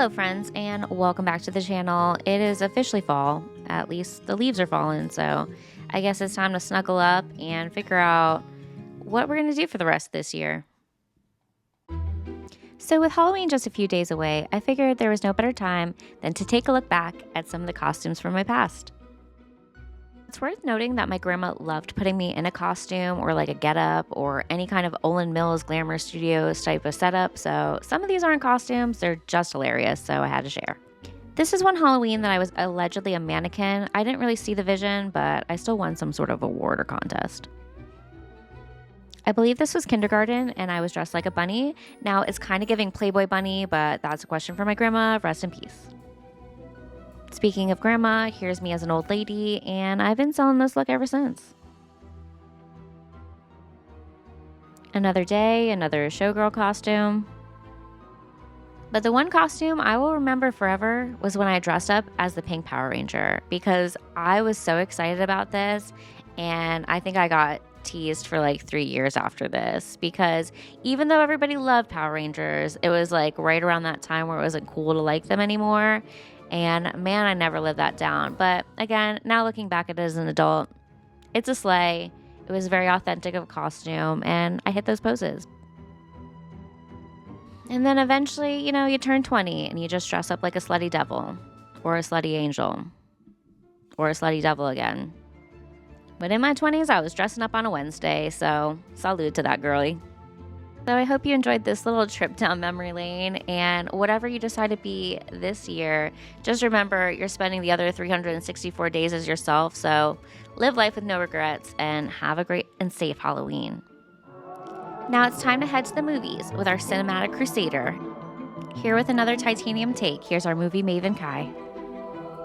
Hello friends, and welcome back to the channel. It is officially fall, at least the leaves are falling, so I guess it's time to snuggle up and figure out what we're going to do for the rest of this year. So with Halloween just a few days away, I figured there was no better time than to take a look back at some of the costumes from my past. It's worth noting that my grandma loved putting me in a costume or like a getup or any kind of Olin Mills Glamour Studios type of setup, so some of these aren't costumes, they're just hilarious, so I had to share. This is one Halloween that I was allegedly a mannequin. I didn't really see the vision, but I still won some sort of award or contest. I believe this was kindergarten and I was dressed like a bunny. Now it's kind of giving Playboy bunny, but that's a question for my grandma. Rest in peace. Speaking of grandma, here's me as an old lady, and I've been selling this look ever since. Another day, another showgirl costume. But the one costume I will remember forever was when I dressed up as the Pink Power Ranger, because I was so excited about this, and I think I got teased for like 3 years after this, because even though everybody loved Power Rangers, it was like right around that time where it wasn't cool to like them anymore. And man, I never lived that down. But again, now looking back at it as an adult, it's a sleigh. It was very authentic of a costume, and I hit those poses. And then eventually, you turn 20 and you just dress up like a slutty devil or a slutty angel or a slutty devil again. But in my 20s, I was dressing up on a Wednesday, so salute to that girly. So I hope you enjoyed this little trip down memory lane, and whatever you decide to be this year, just remember you're spending the other 364 days as yourself, so live life with no regrets and have a great and safe Halloween. Now it's time to head to the movies with our cinematic crusader. Here with another titanium take, here's our movie maven Kai.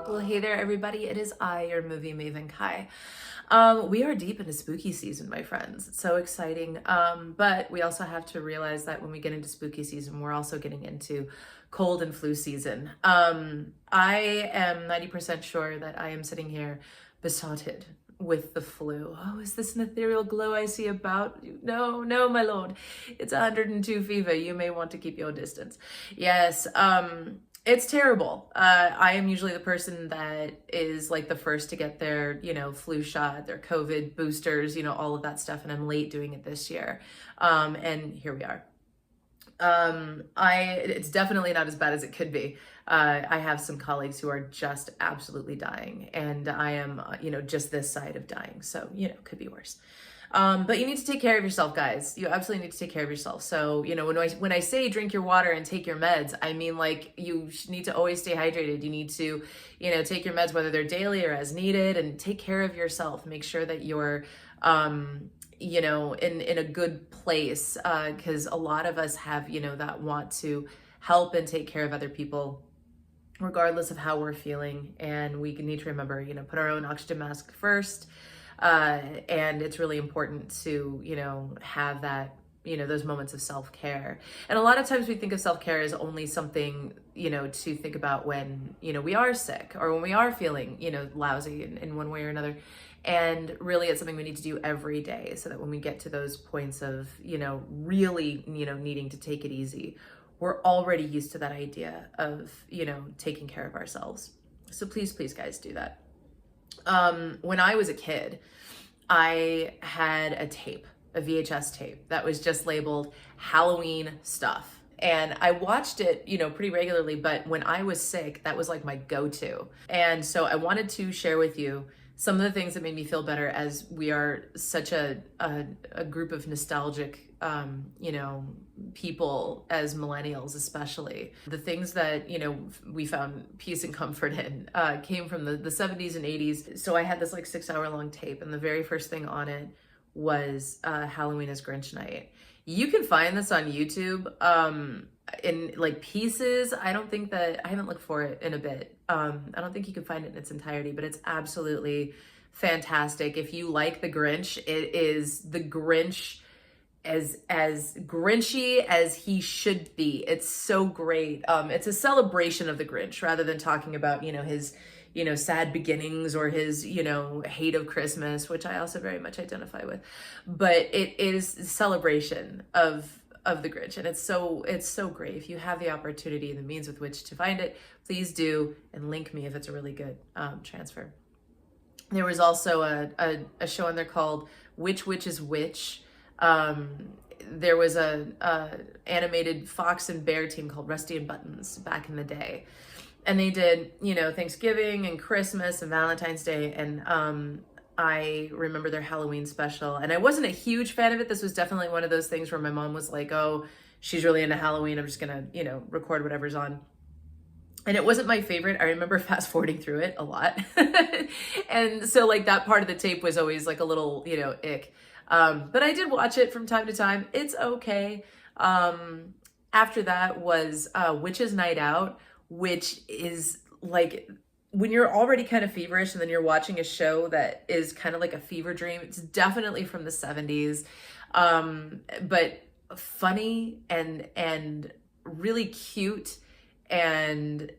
Well, hey there, everybody. It is I, your movie maven Kai. We are deep into spooky season, my friends. It's so exciting. But we also have to realize that when we get into spooky season, we're also getting into cold and flu season. I am 90% sure that I am sitting here besotted with the flu. Oh, is this an ethereal glow I see about you? No, no, my lord. It's 102 fever. You may want to keep your distance. Yes, it's terrible. I am usually the person that is like the first to get their, flu shot, their COVID boosters, all of that stuff. And I'm late doing it this year. And here we are. It's definitely not as bad as it could be. I have some colleagues who are just absolutely dying, and I am, just this side of dying. So, could be worse. But you need to take care of yourself, guys. You absolutely need to take care of yourself. So, when I say drink your water and take your meds, I mean, like, you need to always stay hydrated. You need to, take your meds, whether they're daily or as needed, and take care of yourself. Make sure that you're, in a good place, because a lot of us have, that want to help and take care of other people, regardless of how we're feeling. And we need to remember, put our own oxygen mask first. And it's really important to, have that, those moments of self-care. And a lot of times we think of self-care as only something, to think about when, we are sick or when we are feeling, lousy in one way or another. And really it's something we need to do every day, so that when we get to those points of, really, needing to take it easy, we're already used to that idea of, taking care of ourselves. So please, guys, do that. When I was a kid, I had a VHS tape that was just labeled Halloween stuff. And I watched it, pretty regularly, but when I was sick, that was like my go-to. And so I wanted to share with you some of the things that made me feel better, as we are such a group of nostalgic, people as millennials, especially. The things that, we found peace and comfort in came from the 70s and 80s. So I had this like 6-hour long tape, and the very first thing on it was Halloween is Grinch Night. You can find this on YouTube in like pieces. I haven't looked for it in a bit. I don't think you can find it in its entirety, but it's absolutely fantastic. If you like the Grinch, it is the Grinch as Grinchy as he should be. It's so great. It's a celebration of the Grinch rather than talking about, his, sad beginnings or his, hate of Christmas, which I also very much identify with. But it is a celebration of the Grinch, and it's so great. If you have the opportunity and the means with which to find it, please do, and link me if it's a really good transfer. There was also a show on there called Which Witch is Which. There was a animated Fox and Bear team called Rusty and Buttons back in the day, and they did, you know, Thanksgiving and Christmas and Valentine's Day, and I remember their Halloween special, and I wasn't a huge fan of it. This was definitely one of those things where my mom was like, oh, she's really into Halloween, I'm just gonna, you know, record whatever's on. And it wasn't my favorite. I remember fast forwarding through it a lot. And so like that part of the tape was always like a little, you know, ick. But I did watch it from time to time. It's okay. After that was Witch's Night Out, which is like when you're already kind of feverish and then you're watching a show that is kind of like a fever dream. It's definitely from the 70s, but funny and really cute. And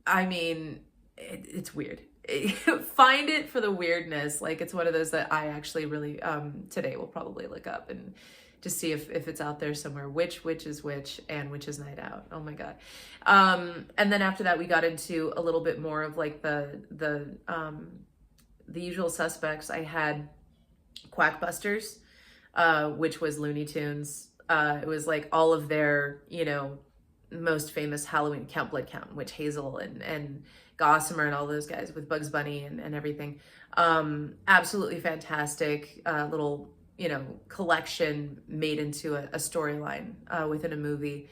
I mean, it's weird. Find it for the weirdness. Like it's one of those that I actually really today will probably look up and just see if it's out there somewhere. Which Witch is Which and Witch's Night Out. Oh my God. And then after that we got into a little bit more of like the Usual Suspects. I had Quackbusters, which was Looney Tunes. It was like all of their, you know, most famous Halloween, Count Blood Count, Witch Hazel and Gossamer and all those guys with Bugs Bunny and everything. Absolutely fantastic little, you know, collection made into a storyline within a movie.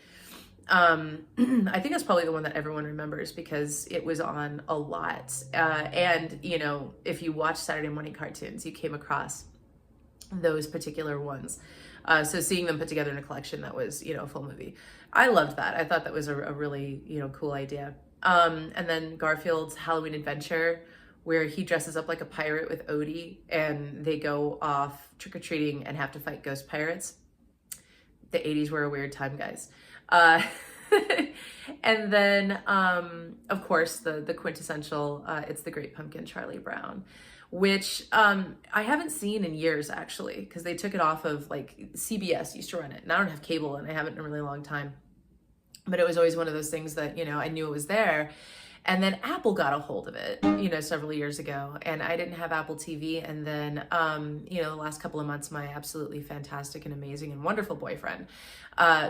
I think that's probably the one that everyone remembers because it was on a lot. And, you know, if you watch Saturday morning cartoons, you came across those particular ones. So seeing them put together in a collection that was, you know, a full movie. I loved that. I thought that was a really, you know, cool idea. And then Garfield's Halloween Adventure, where he dresses up like a pirate with Odie and they go off trick-or-treating and have to fight ghost pirates. The 80s were a weird time, guys. And then, of course, the quintessential, It's the Great Pumpkin, Charlie Brown, which I haven't seen in years, actually, because they took it off of, like, CBS used to run it. And I don't have cable, and I haven't in a really long time. But it was always one of those things that, you know, I knew it was there. And then Apple got a hold of it, you know, several years ago, and I didn't have Apple TV. And then, you know, the last couple of months, my absolutely fantastic and amazing and wonderful boyfriend,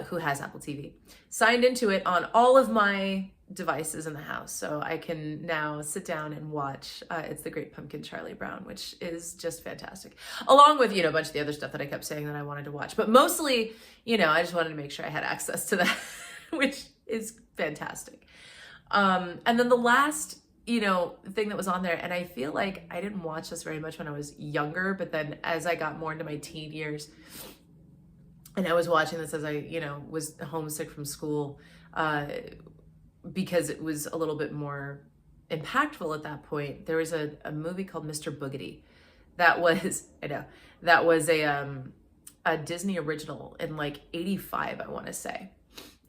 who has Apple TV, signed into it on all of my devices in the house. So I can now sit down and watch It's the Great Pumpkin, Charlie Brown, which is just fantastic. Along with, you know, a bunch of the other stuff that I kept saying that I wanted to watch. But mostly, you know, I just wanted to make sure I had access to that, which is fantastic. And then the last, you know, thing that was on there, and I feel like I didn't watch this very much when I was younger, but then as I got more into my teen years, and I was watching this as I, you know, was homesick from school, because it was a little bit more impactful at that point. There was a movie called Mr. Boogedy that was, I know, that was a Disney original in like 85, I want to say.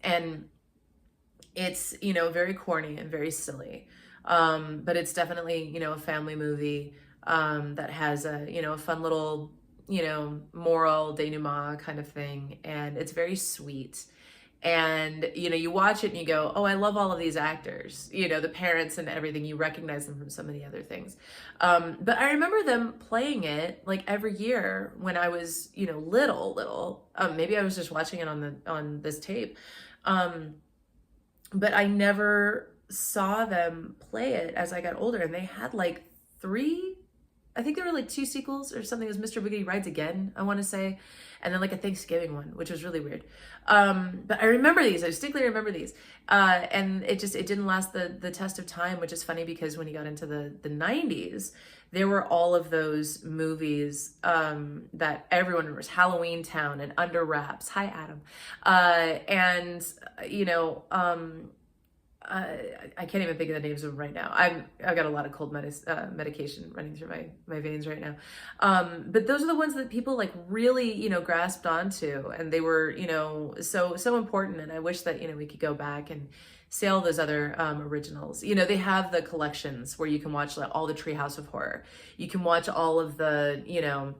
And it's, you know, very corny and very silly. But it's definitely, you know, a family movie that has a, you know, a fun little, you know, moral denouement kind of thing. And it's very sweet. And, you know, you watch it and you go, oh, I love all of these actors, you know, the parents and everything. You recognize them from some of the other things. But I remember them playing it like every year when I was, you know, little. Maybe I was just watching it on this tape. But I never saw them play it as I got older. And they had like 3, I think there were like 2 sequels or something. It was Mr. Boogedy Rides Again, I want to say. And then like a Thanksgiving one, which was really weird. But I remember these. I distinctly remember these. And it didn't last the test of time, which is funny because when you got into the 90s, there were all of those movies that everyone remembers. Halloween Town and Under Wraps. Hi, Adam. And, you know, I can't even think of the names of them right now. I've got a lot of cold medication running through my veins right now. But those are the ones that people like really, you know, grasped onto, and they were, you know, so important. And I wish that, you know, we could go back and see all those other originals. You know, they have the collections where you can watch like all the Treehouse of Horror. You can watch all of the, you know,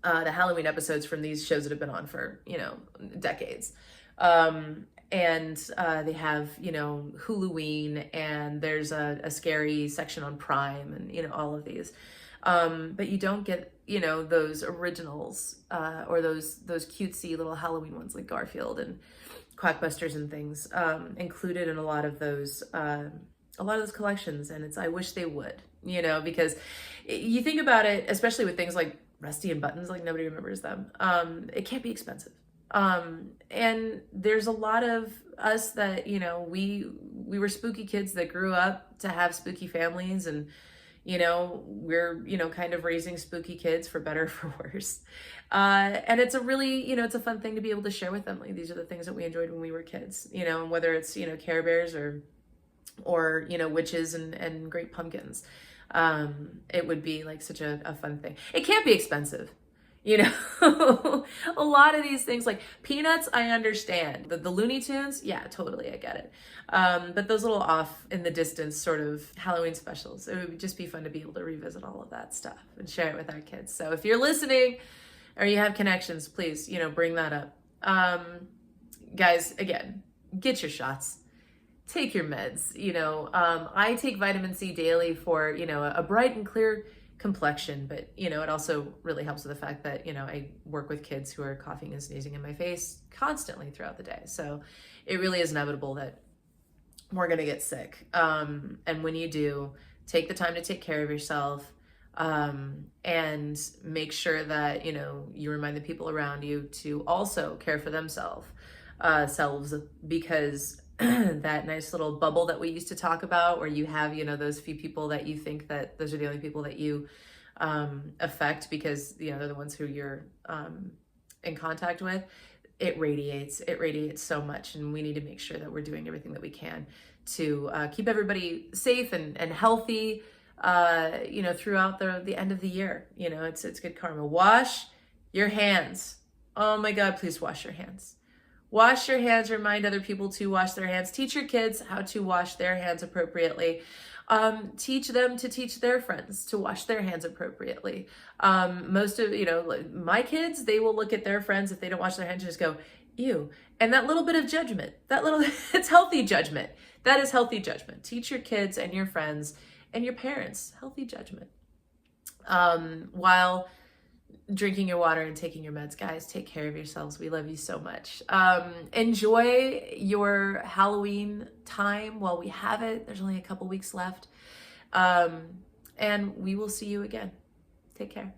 the Halloween episodes from these shows that have been on for, decades. And they have, Halloween, and there's a scary section on Prime, and, all of these. But you don't get, those originals, or those cutesy little Halloween ones like Garfield and Quackbusters and things, included in a lot of those collections. And I wish they would, because you think about it, especially with things like Rusty and Buttons, like nobody remembers them. It can't be expensive. And there's a lot of us that, we were spooky kids that grew up to have spooky families, and, we're, kind of raising spooky kids for better or for worse. And it's a really, it's a fun thing to be able to share with them. Like, these are the things that we enjoyed when we were kids, and whether it's, Care Bears or witches and great pumpkins. It would be like such a fun thing. It can't be expensive. A lot of these things like Peanuts, I understand. The Looney Tunes, yeah, totally, I get it. But those little off in the distance sort of Halloween specials, it would just be fun to be able to revisit all of that stuff and share it with our kids. So if you're listening or you have connections, please, bring that up. Guys, again, get your shots. Take your meds. I take vitamin C daily for, a bright and clear complexion, but it also really helps with the fact that I work with kids who are coughing and sneezing in my face constantly throughout the day, so it really is inevitable that we're going to get sick. And when you do, take the time to take care of yourself, and make sure that you remind the people around you to also care for themselves, because that nice little bubble that we used to talk about, where you have, those few people that you think that those are the only people that you affect because, they're the ones who you're in contact with. It radiates so much. And we need to make sure that we're doing everything that we can to keep everybody safe and healthy, throughout the end of the year. It's good karma. Wash your hands. Oh my God, please wash your hands. Wash your hands. Remind other people to wash their hands. Teach your kids how to wash their hands appropriately. Teach them to teach their friends to wash their hands appropriately. Most of, my kids, they will look at their friends if they don't wash their hands and just go, ew. And that little bit of judgment, it's healthy judgment. That is healthy judgment. Teach your kids and your friends and your parents healthy judgment. While drinking your water and taking your meds. Guys, take care of yourselves. We love you so much. Enjoy your Halloween time while we have it. There's only a couple weeks left. And we will see you again. Take care.